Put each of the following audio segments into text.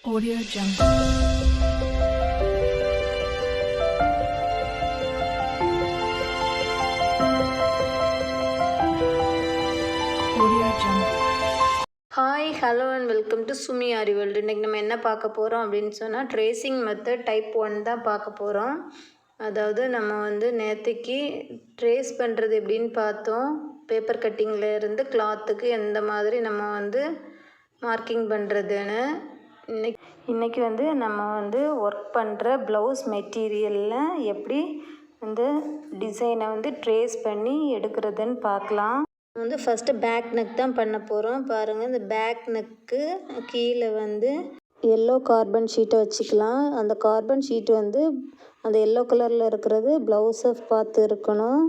Audio Jungle. Hi hello and welcome to Sumi Aari world. இன்றைக்கி நம்ம என்ன பார்க்க போகிறோம் அப்படின்னு சொன்னால் ட்ரேசிங் மெத்தட் டைப் 1 தான் பார்க்க போகிறோம். அதாவது நம்ம நேற்றுக்கு ட்ரேஸ் பண்ணுறது எப்படின்னு பார்த்தோம். பேப்பர் கட்டிங்கில் இருந்து கிளாத்துக்கு எந்த மாதிரி நம்ம மார்க்கிங் பண்ணுறதுன்னு. இன்றைக்கி நம்ம ஒர்க் பண்ணுற ப்ளவுஸ் மெட்டீரியலில் எப்படி டிசைனை ட்ரேஸ் பண்ணி எடுக்கிறதுன்னு பார்க்கலாம். ஃபஸ்ட்டு பேக் நெக் தான் பண்ண போகிறோம். பாருங்கள், இந்த பேக் நெக்கு கீழே எல்லோ கார்பன் ஷீட்டை வச்சுக்கலாம். அந்த கார்பன் ஷீட் அந்த எல்லோ கலரில் இருக்கிறது ப்ளவுஸை பார்த்து இருக்கணும்.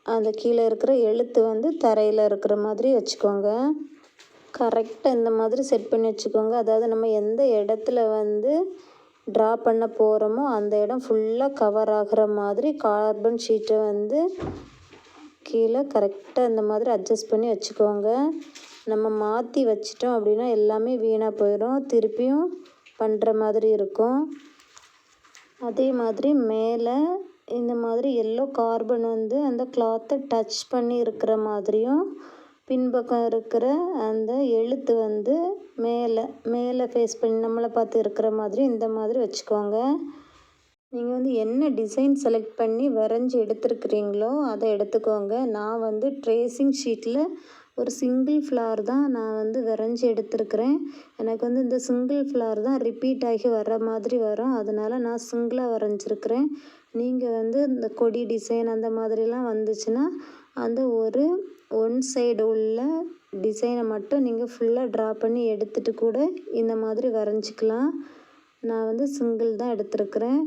அந்த கீழே இருக்கிற எழுத்து தரையில் இருக்கிற மாதிரி வச்சுக்கோங்க. கரெக்டாக இந்த மாதிரி செட் பண்ணி வச்சுக்கோங்க. அதாவது நம்ம எந்த இடத்துல ட்ரா பண்ண போகிறோமோ அந்த இடம் ஃபுல்லாக கவர் ஆகிற மாதிரி கார்பன் ஷீட்டை கீழே கரெக்டாக இந்த மாதிரி அட்ஜஸ்ட் பண்ணி வச்சுக்கோங்க. நம்ம மாற்றி வச்சிட்டோம் அப்படின்னா எல்லாமே வீணாக போயிடும், திருப்பியும் பண்ணுற மாதிரி இருக்கும். அதே மாதிரி மேலே இந்த மாதிரி எல்லோ கார்பன் அந்த கிளாத்தை டச் பண்ணி இருக்கிற மாதிரியும், பின்பக்கம் இருக்கிற அந்த எழுத்து மேலே ஃபேஸ் பண்ணி நம்மளை பார்த்து இருக்கிற மாதிரி இந்த மாதிரி வச்சுக்கோங்க. நீங்கள் என்ன டிசைன் செலக்ட் பண்ணி வரைஞ்சி எடுத்துருக்கிறீங்களோ அதை எடுத்துக்கோங்க. நான் ட்ரேசிங் ஷீட்டில் ஒரு சிங்கிள் ஃப்ளார் தான் நான் வரைஞ்சி எடுத்துருக்கிறேன். எனக்கு இந்த சிங்கிள் ஃப்ளார் தான் ரிப்பீட் ஆகி வர்ற மாதிரி வரும். அதனால் நான் சிங்கிளாக வரைஞ்சிருக்கிறேன். நீங்கள் இந்த கொடி டிசைன் அந்த மாதிரிலாம் வந்துச்சுன்னா அந்த ஒன் சைடு உள்ள டிசைனை மட்டும் நீங்கள் ஃபுல்லாக ட்ரா பண்ணி எடுத்துகிட்டு கூட இந்த மாதிரி வரைஞ்சிக்கலாம். நான் சிங்கிள் தான் எடுத்துருக்கிறேன்.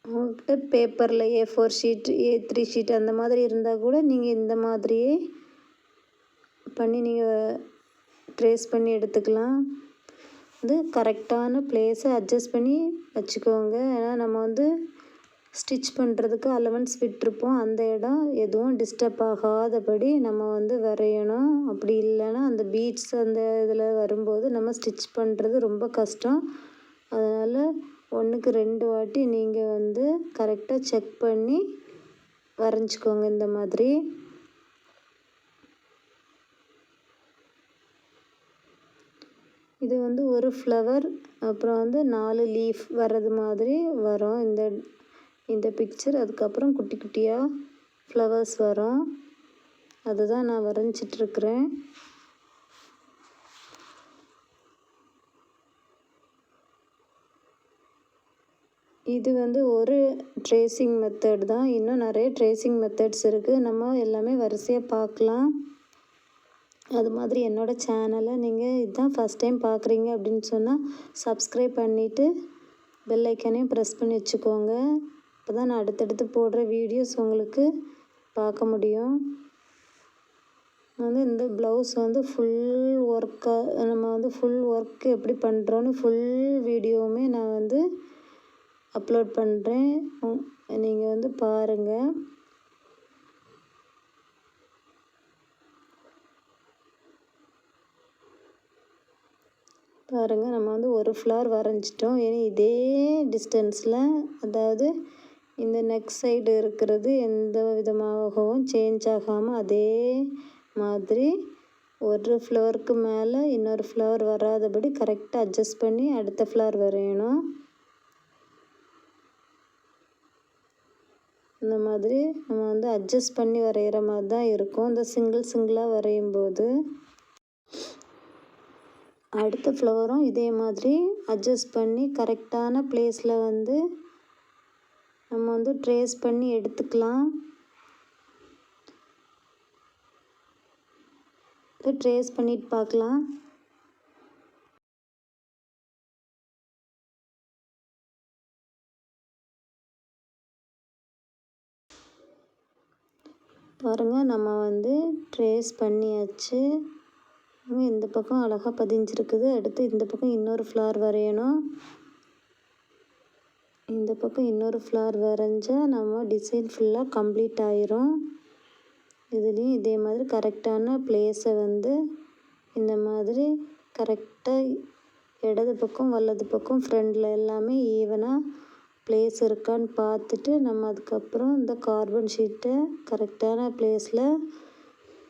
உங்கள்கிட்ட பேப்பரில் A4 ஷீட், A3 ஷீட் அந்த மாதிரி இருந்தால் கூட நீங்கள் இந்த மாதிரியே பண்ணி நீங்கள் ட்ரேஸ் பண்ணி எடுத்துக்கலாம். கரெக்டான பிளேஸை அட்ஜஸ்ட் பண்ணி வச்சுக்கோங்க. ஏன்னா நம்ம ஸ்டிச் பண்ணுறதுக்கு அலவன்ஸ் விட்டுருப்போம். அந்த இடம் எதுவும் டிஸ்டர்ப் ஆகாதபடி நம்ம வரையணும். அப்படி இல்லைன்னா அந்த பீட்ஸ் அந்த இதில் வரும்போது நம்ம ஸ்டிச் பண்ணுறது ரொம்ப கஷ்டம். அதனால் 1க்கு 2 வாட்டி நீங்கள் கரெக்டாக செக் பண்ணி வரைஞ்சிக்கோங்க. இந்த மாதிரி இது ஒரு ஃப்ளவர், அப்புறம் 4 லீஃப் வர்றது மாதிரி வரும் இந்த பிக்சர். அதுக்கப்புறம் குட்டி குட்டியாக ஃப்ளவர்ஸ் வரும். அதுதான் நான் வரைஞ்சிட்ருக்கிறேன். இது ஒரு ட்ரேசிங் மெத்தட் தான். இன்னும் நிறைய ட்ரேசிங் மெத்தட்ஸ் இருக்குது. நம்ம எல்லாமே வரிசையாக பார்க்கலாம். அது மாதிரி என்னோடய சேனலை நீங்கள் இதுதான் ஃபஸ்ட் டைம் பார்க்குறீங்க அப்படின்னு சொன்னால் சப்ஸ்கிரைப் பண்ணிவிட்டு பெல் ஐக்கானையும் ப்ரெஸ் பண்ணி வச்சுக்கோங்க. அப்போ தான் நான் அடுத்தடுத்து போடுற வீடியோஸ் உங்களுக்கு பார்க்க முடியும். இந்த ப்ளவுஸ் ஃபுல் ஒர்க்காக நம்ம ஃபுல் ஒர்க் எப்படி பண்ணுறோன்னு ஃபுல் வீடியோவுமே நான் அப்லோட் பண்ணுறேன். நீங்கள் பாருங்கள். பாருங்கள், நம்ம ஒரு ஃப்ளார் வரைஞ்சிட்டோம். இனி இதே டிஸ்டன்ஸில், அதாவது இந்த நெக் சைடு இருக்கிறது எந்த விதமாகவும் சேஞ்ச் ஆகாமல் அதே மாதிரி ஒரு ஃப்ளவருக்கு மேலே இன்னொரு ஃப்ளவர் வராதபடி கரெக்டாக அட்ஜஸ்ட் பண்ணி அடுத்த ஃப்ளவர் வரையணும். இந்த மாதிரி நம்ம அட்ஜஸ்ட் பண்ணி வரைகிற மாதிரி தான் இருக்கும் இந்த சிங்கிளாக வரையும் போது. அடுத்த ஃப்ளவரும் இதே மாதிரி அட்ஜஸ்ட் பண்ணி கரெக்டான பிளேஸில் நம்ம ட்ரேஸ் பண்ணி எடுத்துக்கலாம். ட்ரேஸ் பண்ணிட்டு பார்க்கலாம். பாருங்கள், நம்ம ட்ரேஸ் பண்ணியாச்சு. இந்த பக்கம் அழகாக பதிஞ்சிருக்குது. அடுத்து இந்த பக்கம் இன்னொரு ஃப்ளார் வரையணும். இந்த பக்கம் இன்னொரு ஃப்ளார் வரைஞ்சால் நம்ம டிசைன் ஃபுல்லாக கம்ப்ளீட் ஆயிரும். இதுலேயும் இதே மாதிரி கரெக்டான பிளேஸை இந்த மாதிரி கரெக்டாக இடது பக்கம் வலது பக்கம் ஃப்ரண்டில் எல்லாமே ஈவனாக ப்ளேஸ் இருக்கான்னு பார்த்துட்டு நம்ம அதுக்கப்புறம் இந்த கார்பன் ஷீட்டை கரெக்டான ப்ளேஸில்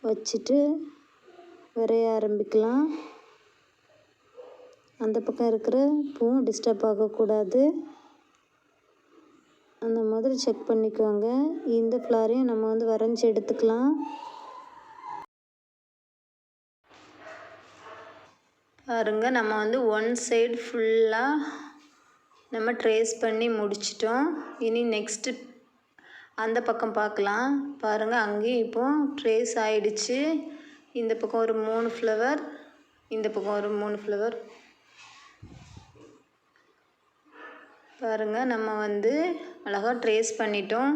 வச்சுட்டு வரைய ஆரம்பிக்கலாம். அந்த பக்கம் இருக்கிற பூவும் டிஸ்டர்ப் ஆகக்கூடாது. அந்த மாதிரி செக் பண்ணிக்கோங்க. இந்த ஃப்ளாரையும் நம்ம வந்து வரைஞ்சி எடுத்துக்கலாம். பாருங்க, நம்ம வந்து ஒன் சைடு ஃபுல்லாக நம்ம ட்ரேஸ் பண்ணி முடிச்சிட்டோம். இனி நெக்ஸ்ட்டு அந்த பக்கம் பார்க்கலாம். பாருங்கள், அங்கேயும் இப்போ ட்ரேஸ் ஆயிடுச்சு. இந்த பக்கம் ஒரு 3 ஃப்ளவர், இந்த பக்கம் ஒரு 3 ஃப்ளவர். பாருங்கள், நம்ம வந்து அழகாக ட்ரேஸ் பண்ணிட்டோம்.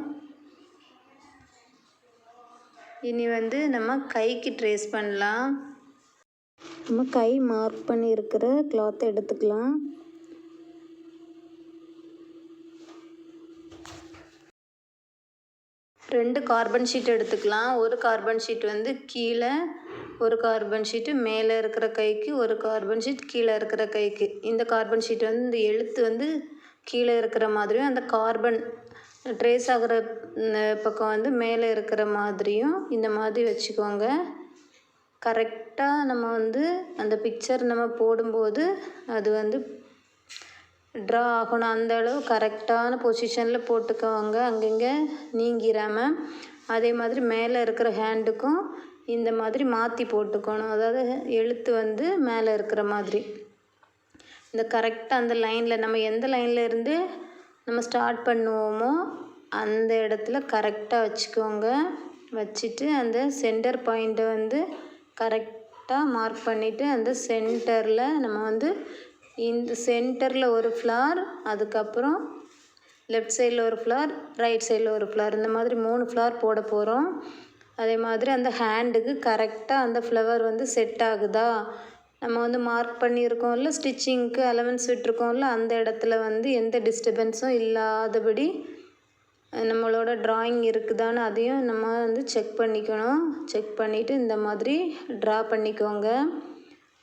இனி வந்து நம்ம கைக்கு ட்ரேஸ் பண்ணலாம். நம்ம கை மார்க் பண்ணி இருக்கிற கிளாத்தை எடுத்துக்கலாம். ரெண்டு கார்பன் ஷீட் எடுத்துக்கலாம். ஒரு கார்பன் ஷீட் வந்து கீழே, ஒரு கார்பன் ஷீட்டு மேலே இருக்கிற கைக்கு, ஒரு கார்பன் ஷீட் கீழே இருக்கிற கைக்கு. இந்த கார்பன் ஷீட் வந்து இந்த எழுத்து வந்து கீழே இருக்கிற மாதிரியும், அந்த கார்பன் ட்ரேஸ் ஆகிற பக்கம் வந்து மேலே இருக்கிற மாதிரியும் இந்த மாதிரி வச்சுக்கோங்க. கரெக்டாக நம்ம வந்து அந்த பிக்சர் நம்ம போடும்போது அது வந்து ட்ரா ஆகணும். அந்த அளவு கரெக்டான பொசிஷனில் போட்டுக்கோங்க, அங்கங்கே நீங்கிடாமல். அதே மாதிரி மேலே இருக்கிற ஹேண்டுக்கும் இந்த மாதிரி மாற்றி போட்டுக்கணும். அதாவது எழுத்து வந்து மேலே இருக்கிற மாதிரி இந்த கரெக்டாக அந்த லைனில் நம்ம எந்த லைனில் இருந்து நம்ம ஸ்டார்ட் பண்ணுவோமோ அந்த இடத்துல கரெக்டாக வச்சுக்கோங்க. வச்சுட்டு அந்த சென்டர் பாயிண்ட்டை வந்து கரெக்டாக மார்க் பண்ணிவிட்டு அந்த சென்டரில் நம்ம வந்து இந்த சென்டரில் ஒரு ஃப்ளார், அதுக்கப்புறம் லெஃப்ட் சைடில் ஒரு ஃப்ளார், ரைட் சைடில் ஒரு ஃப்ளார், இந்த மாதிரி 3 ஃப்ளார் போட போகிறோம். அதே மாதிரி அந்த ஹேண்டுக்கு கரெக்டாக அந்த ஃப்ளவர் வந்து செட் ஆகுதா, நம்ம வந்து மார்க் பண்ணியிருக்கோம்ல, ஸ்டிச்சிங்க்கு அலவன்ஸ் விட்டுருக்கோம்ல, அந்த இடத்துல வந்து எந்த டிஸ்டர்பன்ஸும் இல்லாதபடி நம்மளோட ட்ராயிங் இருக்குதான்னு அதையும் நம்ம வந்து செக் பண்ணிக்கணும். செக் பண்ணிவிட்டு இந்த மாதிரி ட்ரா பண்ணிக்கோங்க.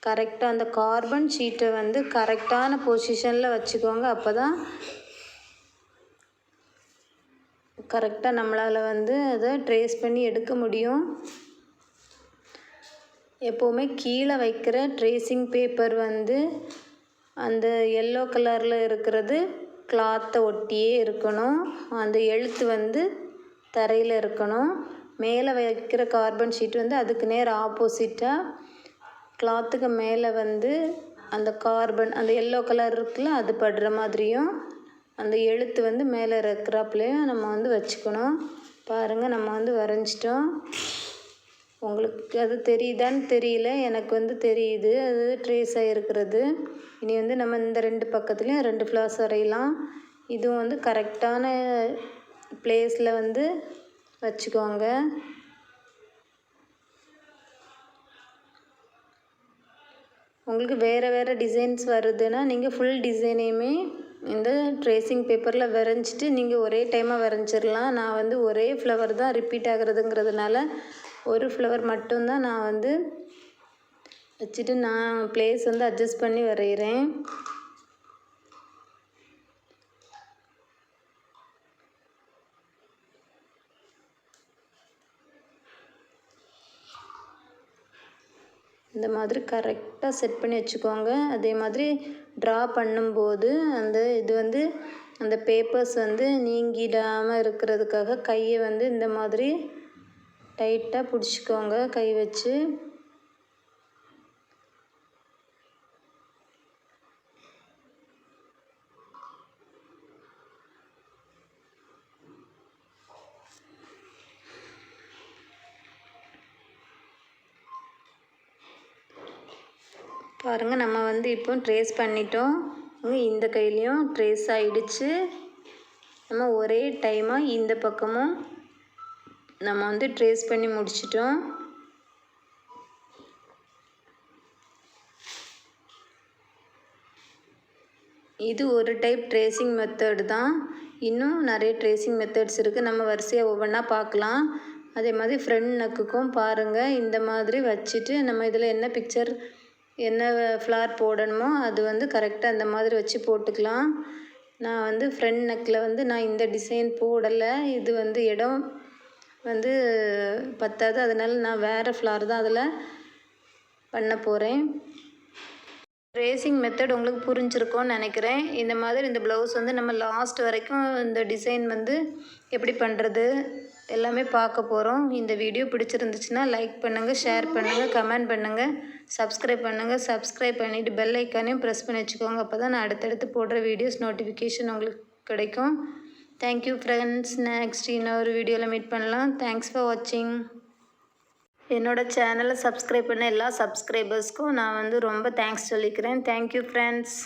கரெக்டாக அந்த கார்பன் ஷீட்டை வந்து கரெக்டான பொசிஷனில் வச்சுக்கோங்க. அப்போ தான் கரெக்டாக நம்மளால் வந்து அதை ட்ரேஸ் பண்ணி எடுக்க முடியும். எப்போவுமே கீழே வைக்கிற ட்ரேசிங் பேப்பர் வந்து அந்த எல்லோ கலரில் இருக்கிறது கிளாத்தை ஒட்டியே இருக்கணும். அந்த எழுத்து வந்து தரையில் இருக்கணும். மேலே வைக்கிற கார்பன் ஷீட் வந்து அதுக்கு நேர் ஆப்போசிட்டாக கிளாத்துக்கு மேலே வந்து அந்த கார்பன் அந்த எல்லோ கலர் இருக்குல்ல அது படுற மாதிரியும், அந்த எழுத்து வந்து மேலே இருக்கிறாப்புலையும் நம்ம வந்து வச்சுக்கணும். பாருங்கள், நம்ம வந்து வரைஞ்சிட்டோம். உங்களுக்கு அது தெரியுதான்னு தெரியல, எனக்கு வந்து தெரியுது அது ட்ரேஸ் ஆகிருக்கிறது. இனி வந்து நம்ம இந்த 2 பக்கத்துலேயும் 2 ஃப்ளவர்ஸ் வரையலாம். இதுவும் வந்து கரெக்டான ப்ளேஸில் வந்து வச்சுக்கோங்க. உங்களுக்கு வேறு வேறு டிசைன்ஸ் வருதுன்னா நீங்கள் ஃபுல் டிசைனையுமே இந்த ட்ரேசிங் பேப்பரில் வரைஞ்சிட்டு நீங்கள் ஒரே டைமாக வரைஞ்சிடலாம். நான் வந்து ஒரே ஃப்ளவர் தான் ரிப்பீட் ஆகுறதுங்கிறதுனால ஒரு ஃப்ளவர் மட்டும்தான் நான் வந்து வச்சுட்டு நான் ப்ளேஸ் வந்து அட்ஜஸ்ட் பண்ணி வரைகிறேன். இந்த மாதிரி கரெக்டாக செட் பண்ணி வச்சுக்கோங்க. அதே மாதிரி ட்ரா பண்ணும்போது அந்த இது வந்து அந்த பேப்பர்ஸ் வந்து நீங்கிடாமல் இருக்கிறதுக்காக கையை வந்து இந்த மாதிரி டைட்டாக பிடிச்சிக்கோங்க கை வச்சு. பாருங்கள், நம்ம வந்து இப்போ ட்ரேஸ் பண்ணிட்டோம். இந்த கையிலையும் ட்ரேஸ் ஆகிடுச்சு. நம்ம ஒரே டைமாக இந்த பக்கமும் நம்ம வந்து ட்ரேஸ் பண்ணி முடிச்சிட்டோம். இது ஒரு டைப் ட்ரேசிங் மெத்தட் தான். இன்னும் நிறைய ட்ரேசிங் மெத்தட்ஸ் இருக்குது. நம்ம வரிசையாக ஒவ்வொன்றா பார்க்கலாம். அதே மாதிரி ஃப்ரண்ட் நெக்குக்கும் பாருங்கள் இந்த மாதிரி வச்சுட்டு நம்ம இதில் என்ன பிக்சர் என்ன ஃப்ளார் போடணுமோ அது வந்து கரெக்டாக அந்த மாதிரி வச்சு போட்டுக்கலாம். நான் வந்து ஃப்ரண்ட் நெக்கில் வந்து நான் இந்த டிசைன் போடலை, இது வந்து இடம் வந்து பத்தாது, அதனால் நான் வேறு ஃப்ளார் தான் அதில் பண்ண போகிறேன். ட்ரேசிங் மெத்தட் உங்களுக்கு புரிஞ்சிருக்கும்னு நினைக்கிறேன். இந்த மாதிரி இந்த ப்ளவுஸ் வந்து நம்ம லாஸ்ட் வரைக்கும் இந்த டிசைன் வந்து எப்படி பண்ணுறது எல்லாமே பார்க்க போகிறோம். இந்த வீடியோ பிடிச்சிருந்துச்சுன்னா லைக் பண்ணுங்கள், ஷேர் பண்ணுங்கள், கமெண்ட் பண்ணுங்கள், சப்ஸ்கிரைப் பண்ணுங்கள். சப்ஸ்கிரைப் பண்ணிவிட்டு பெல் ஐக்கானையும் ப்ரெஸ் பண்ணி வச்சுக்கோங்க. அப்போ தான் நான் அடுத்தடுத்து போடுற வீடியோஸ் நோட்டிஃபிகேஷன் உங்களுக்கு கிடைக்கும். Thank you friends. நெக்ஸ்ட் இன்னொரு வீடியோவில் மீட் பண்ணலாம். தேங்க்ஸ் ஃபார் வாட்சிங். என்னோடய சேனலை சப்ஸ்கிரைப் பண்ண எல்லா சப்ஸ்கிரைபர்ஸ்க்கும் நான் வந்து ரொம்ப தேங்க்ஸ் சொல்லிக்கிறேன். Thank you friends.